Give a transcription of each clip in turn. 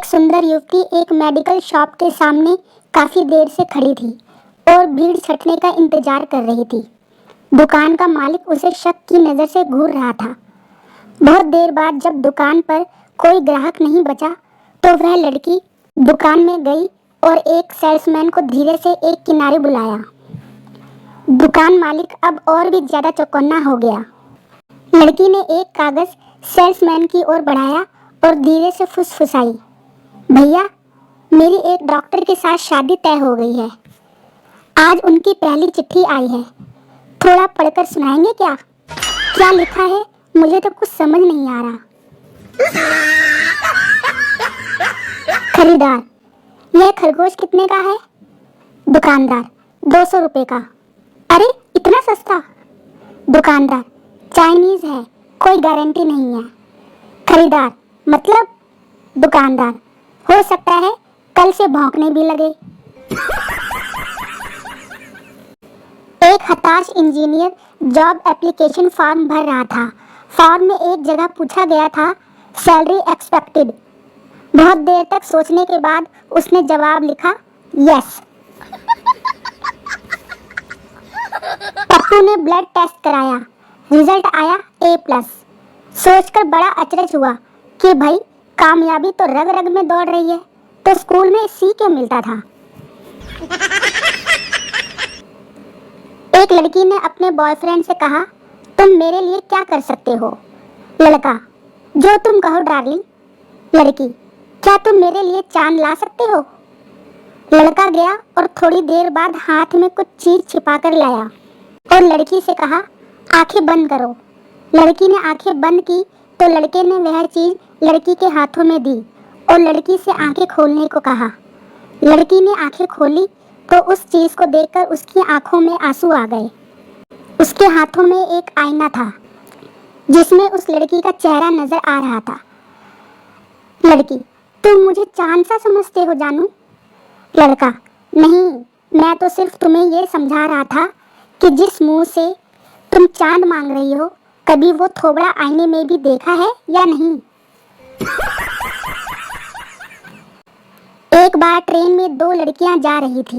सुंदर युवती एक मेडिकल शॉप के सामने काफी देर से खड़ी थी और भीड़ छटने का इंतजार कर रही थी। दुकान का मालिक उसे शक की नजर से घूर रहा था। बहुत देर बाद जब दुकान पर कोई ग्राहक नहीं बचा तो वह लड़की दुकान में गई और एक सेल्समैन को धीरे से एक किनारे बुलाया। दुकान मालिक अब और भी ज्यादा चौकन्ना हो गया। लड़की ने एक कागज सेल्समैन की ओर बढ़ाया और धीरे से फुसफुसाई, भैया, मेरी एक डॉक्टर के साथ शादी तय हो गई है। आज उनकी पहली चिट्ठी आई है। थोड़ा पढ़कर सुनाएंगे क्या? क्या लिखा है? मुझे तो कुछ समझ नहीं आ रहा। खरीदार, यह खरगोश कितने का है? दुकानदार, 200 रुपए का। अरे, इतना सस्ता? दुकानदार, चाइनीज है, कोई गारंटी नहीं है। खरीदार, मतलब? दुकानदार, हो सकता है कल से भौंकने भी लगे। एक हताश इंजीनियर जॉब एप्लीकेशन फॉर्म भर रहा था। फॉर्म में एक जगह पूछा गया था, सैलरी एक्सपेक्टेड। बहुत देर तक सोचने के बाद उसने जवाब लिखा, यस। पप्पू ने ब्लड टेस्ट कराया, रिजल्ट आया A+। सोचकर बड़ा अचरज हुआ कि भाई, कामयाबी तो रग रग में दौड़ रही है, तो स्कूल में C क्यों मिलता था? एक लड़की ने अपने बॉयफ्रेंड से कहा, तुम मेरे लिए क्या कर सकते हो? लड़का, जो तुम कहो डार्लिंग। लड़की, क्या तुम मेरे लिए चांद ला सकते हो? लड़का गया और थोड़ी देर बाद हाथ में कुछ चीज छिपाकर लाया और लड़की से कहा, आंखें बंद करो। लड़की ने आंखें बंद की तो लड़के ने वह चीज लड़की के हाथों में दी और लड़की से आंखें खोलने को कहा। लड़की ने आंखें खोली तो उस चीज को देखकर उसकी आंखों में आंसू आ गए। उसके हाथों में एक आईना था जिसमें उस लड़की का चेहरा नजर आ रहा था। लड़की, तुम मुझे चांद सा समझते हो जानू? लड़का, नहीं, मैं तो सिर्फ तुम्हें ये समझा रहा था कि जिस मुंह से तुम चांद मांग रही हो, कभी वो थोबड़ा आईने में भी देखा है या नहीं? एक बार ट्रेन में 2 लड़कियां जा रही थी।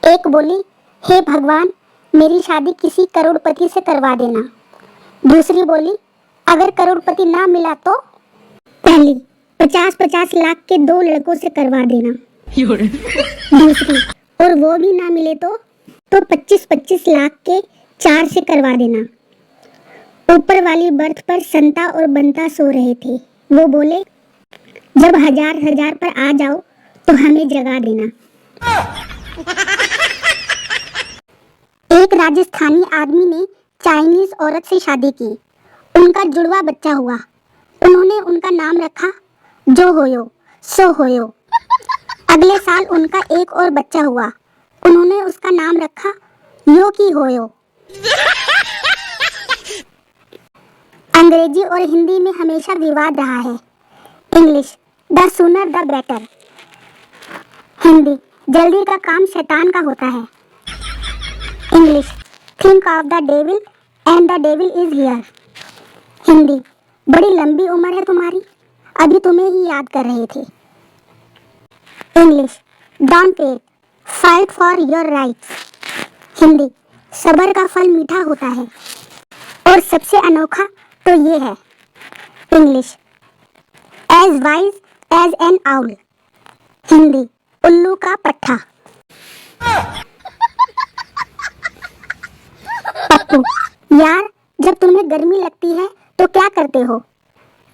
एक बोली, हे भगवान, मेरी शादी किसी करोड़पति से करवा देना। दूसरी बोली, अगर करोड़पति ना मिला तो? पहली, 50-50 लाख के 2 लड़कों से करवा देना। दूसरी, और वो भी ना मिले तो 25-25 लाख के 4 से करवा देना। ऊपर वाली बर्थ पर संता और बंता सो रहे थे। वो बोले, जब 1000 पर आ जाओ तो हमें जगा देना। एक राजस्थानी आदमी ने चाइनीज औरत से शादी की। उनका जुड़वा बच्चा हुआ। उन्होंने उनका नाम रखा जो होयो सो होयो। अगले साल उनका एक और बच्चा हुआ। उन्होंने उसका नाम रखा यो की होयो। अंग्रेजी और हिंदी में हमेशा विवाद रहा है। English, the sooner the better. Hindi, जल्दी का काम शैतान का होता है। English, think of the devil and the devil is here. Hindi, बड़ी लंबी उम्र है तुम्हारी, अभी तुम्हें ही याद कर रहे थे। English, don't wait, fight for your rights. Hindi, सब्र का फल मीठा होता है। और सबसे अनोखा तो ये है। English, as wise as an owl. Hindi, उल्लू का पट्ठा। पप्पू, यार, जब तुम्हें गर्मी लगती है तो क्या करते हो?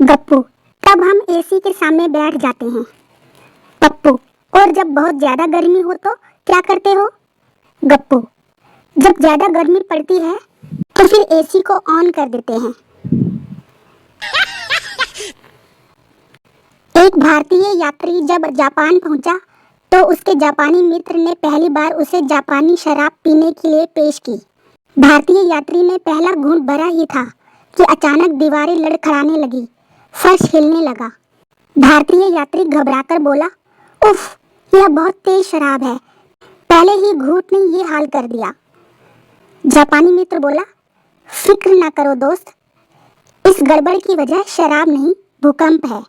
गप्पू, तब हम एसी के सामने बैठ जाते हैं। पप्पू, और जब बहुत ज्यादा गर्मी हो तो क्या करते हो? गप्पू, जब ज्यादा गर्मी पड़ती है तो फिर एसी को ऑन कर देते हैं। एक भारतीय यात्री जब जापान पहुंचा तो उसके जापानी मित्र ने पहली बार उसे जापानी शराब पीने के लिए पेश की। भारतीय यात्री ने पहला घूंट भरा ही था कि अचानक दीवारें लड़खड़ाने लगी, फर्श हिलने लगा। भारतीय यात्री घबराकर बोला, उफ, यह बहुत तेज शराब है, पहले ही घूंट ने ये हाल कर दिया। जापानी मित्र बोला, फिक्र ना करो दोस्त, इस गड़बड़ की वजह शराब नहीं, भूकंप है।